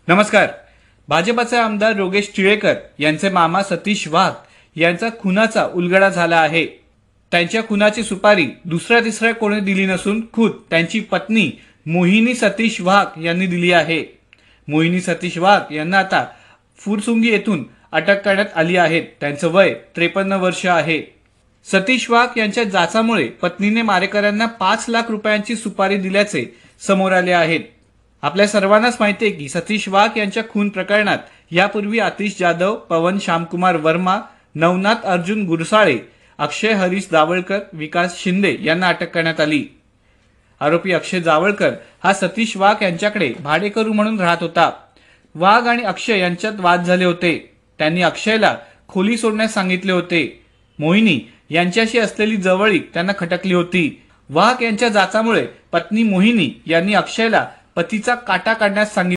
नमस्कार। भाजपचे आमदार योगेश टिळेकर यांचे मामा सतीश वाघ यांचा खुनाचा उलगडा झाला आहे। त्यांच्या खुनाची सुपारी दुसऱ्या तिसऱ्या कोणी दिली नसून खुद त्यांची पत्नी मोहिनी सतीश वाघ यांनी दिली आहे। मोहिनी सतीश वाघ यांना आता फुरसुंगी येथून अटक करण्यात आली आहे। त्यांचं वय 53 वर्ष आहे। सतीश वाघ यांच्या जाचामुळे पत्नीने मारेकऱ्यांना 5 लाख रुपयांची सुपारी दिल्याचे समोर आले आहे। आपल्या सर्वांनाच माहिती आहे की सतीश वाघ यांच्या खून प्रकरणात यापूर्वी आतिश जाधव, पवन श्यामकुमार वर्मा, नवनाथ अर्जुन गुरसाळे, अक्षय हरीश जावळकर, विकास शिंदे यांना अटक करण्यात आली। आरोपी अक्षय जावळकर हा सतीश वाघ यांच्याकडे भाडेकरू म्हणून राहत होता। वाघ आणि अक्षय यांच्यात वाद झाले होते। त्यांनी अक्षयला खोली सोडण्यास सांगितले होते। मोहिनी यांच्याशी असलेली जवळीक त्यांना खटकली होती। वाघ यांच्या जाचामुळे पत्नी मोहिनी यांनी अक्षयला पतीचा काटा काढण्यास सांगितले।